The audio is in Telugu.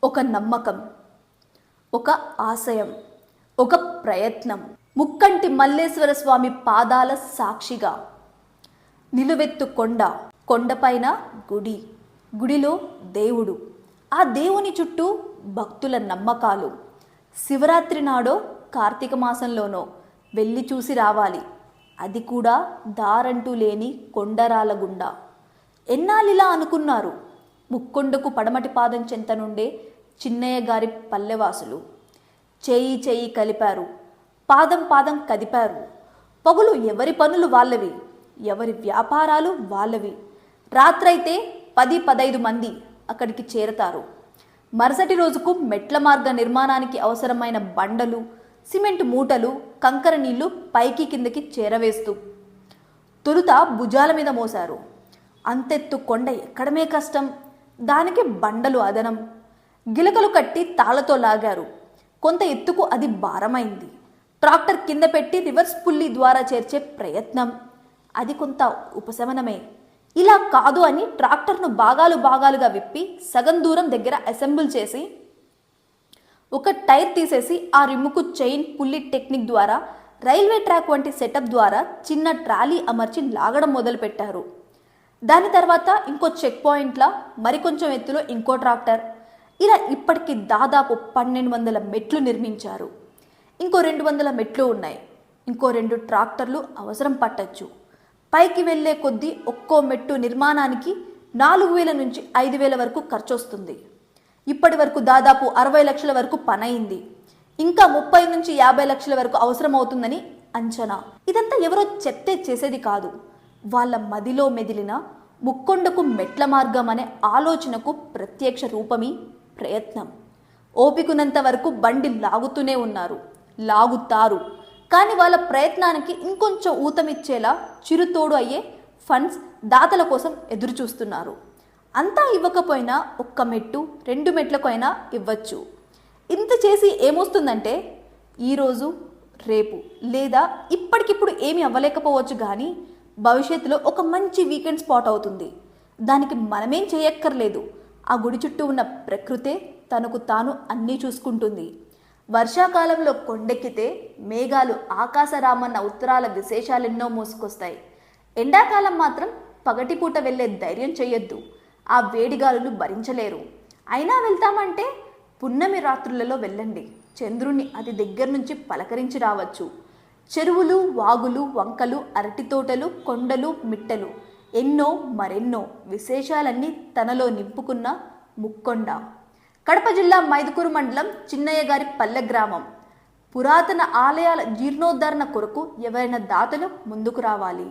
ఒక నమ్మకం, ఒక ఆశయం, ఒక ప్రయత్నం. ముక్కంటి మల్లేశ్వర స్వామి పాదాల సాక్షిగా నిలువెత్తు కొండ, కొండపైన గుడి, గుడిలో దేవుడు, ఆ దేవుని చుట్టూ భక్తుల నమ్మకాలు. శివరాత్రి నాడో కార్తీక మాసంలోనో వెళ్ళి చూసి రావాలి, అది కూడా దారంటూ లేని కొండరాల గుండా. ఎన్నాళ్ళిలా అనుకున్నారు? ముక్కొండకు పడమటి పాదం చెంత నుండే చిన్నయ్య గారి పల్లెవాసులు చేయి చేయి కలిపారు, పాదం పాదం కదిపారు. పగులు ఎవరి పనులు వాళ్ళవి, ఎవరి వ్యాపారాలు వాళ్ళవి. రాత్రైతే 10-15 మంది అక్కడికి చేరతారు. మరుసటి రోజుకు మెట్ల మార్గ నిర్మాణానికి అవసరమైన బండలు, సిమెంట్ మూటలు, కంకర నీళ్లు పైకి కిందకి చేరవేస్తూ తొలుత భుజాల మీద మోశారు. అంతెత్తు కొండ ఎక్కడమే కష్టం, దానికి బండలు అదనం. గిలకలు కట్టి తాళ్లతో లాగారు. కొంత ఎత్తుకు అది భారమైంది. ట్రాక్టర్ కింద పెట్టి రివర్స్ పుల్లీ ద్వారా చేర్చే ప్రయత్నం, అది కొంత ఉపశమనమే. ఇలా కాదు అని ట్రాక్టర్ను భాగాలుగా విప్పి సగం దూరం దగ్గర అసెంబుల్ చేసి ఒక టైర్ తీసేసి ఆ రిమ్ముకు చైన్ పుల్లీ టెక్నిక్ ద్వారా రైల్వే ట్రాక్ వంటి సెటప్ ద్వారా చిన్న ట్రాలీ అమర్చి లాగడం మొదలుపెట్టారు. దాని తర్వాత ఇంకో చెక్ పాయింట్ల మరికొంచెం ఎత్తులో ఇంకో ట్రాక్టర్. ఇలా ఇప్పటికి దాదాపు 1200 మెట్లు నిర్మించారు. ఇంకో 200 మెట్లు ఉన్నాయి. ఇంకో 2 ట్రాక్టర్లు అవసరం పట్టచ్చు. పైకి వెళ్లే కొద్దీ ఒక్కో మెట్టు నిర్మాణానికి 4000 నుంచి 5000 వరకు ఖర్చు వస్తుంది. ఇప్పటి వరకు దాదాపు 60 లక్షల వరకు పనయింది. ఇంకా 30 నుంచి 50 లక్షల వరకు అవసరం అవుతుందని అంచనా. ఇదంతా ఎవరో చెప్తే చేసేది కాదు. వాళ్ళ మదిలో మెదిలిన ముక్కొండకు మెట్ల మార్గం అనే ఆలోచనకు ప్రత్యక్ష రూపమీ ప్రయత్నం. ఓపికనంత వరకు బండి లాగుతూనే ఉన్నారు, లాగుతారు. కానీ వాళ్ళ ప్రయత్నానికి ఇంకొంచెం ఊతమిచ్చేలా చిరుతోడు అయ్యే ఫండ్స్ దాతల కోసం ఎదురు చూస్తున్నారు. అంతా ఇవ్వకపోయినా ఒక్క మెట్టు 2 మెట్లకైనా ఇవ్వచ్చు. ఇంత చేసి ఏమొస్తుందంటే ఈరోజు రేపు లేదా ఇప్పటికిప్పుడు ఏమీ అవ్వలేకపోవచ్చు, కానీ భవిష్యత్తులో ఒక మంచి వీకెండ్ స్పాట్ అవుతుంది. దానికి మనమేం చేయక్కర్లేదు. ఆ గుడి చుట్టూ ఉన్న ప్రకృతే తనకు తాను అన్నీ చూసుకుంటుంది. వర్షాకాలంలో కొండెక్కితే మేఘాలు ఆకాశరామన్న ఉత్తరాల విశేషాలెన్నో మోసుకొస్తాయి. ఎండాకాలం మాత్రం పగటిపూట వెళ్ళే ధైర్యం చెయ్యొద్దు. ఆ వేడిగాలులు భరించలేరు. అయినా వెళ్తామంటే పున్నమి రాత్రులలో వెళ్ళండి. చంద్రుణ్ణి అతి దగ్గర నుంచి పలకరించి రావచ్చు. చెరువులు, వాగులు, వంకలు, అరటి తోటలు, కొండలు, మిట్టలు, ఎన్నో మరెన్నో విశేషాలన్నీ తనలో నింపుకున్న ముక్కొండ. కడప జిల్లా మైదుకూరు మండలం చిన్నయ్య గారి పల్లె గ్రామం. పురాతన ఆలయాల జీర్ణోద్ధరణ కొరకు ఎవరైనా దాతలు ముందుకు రావాలి.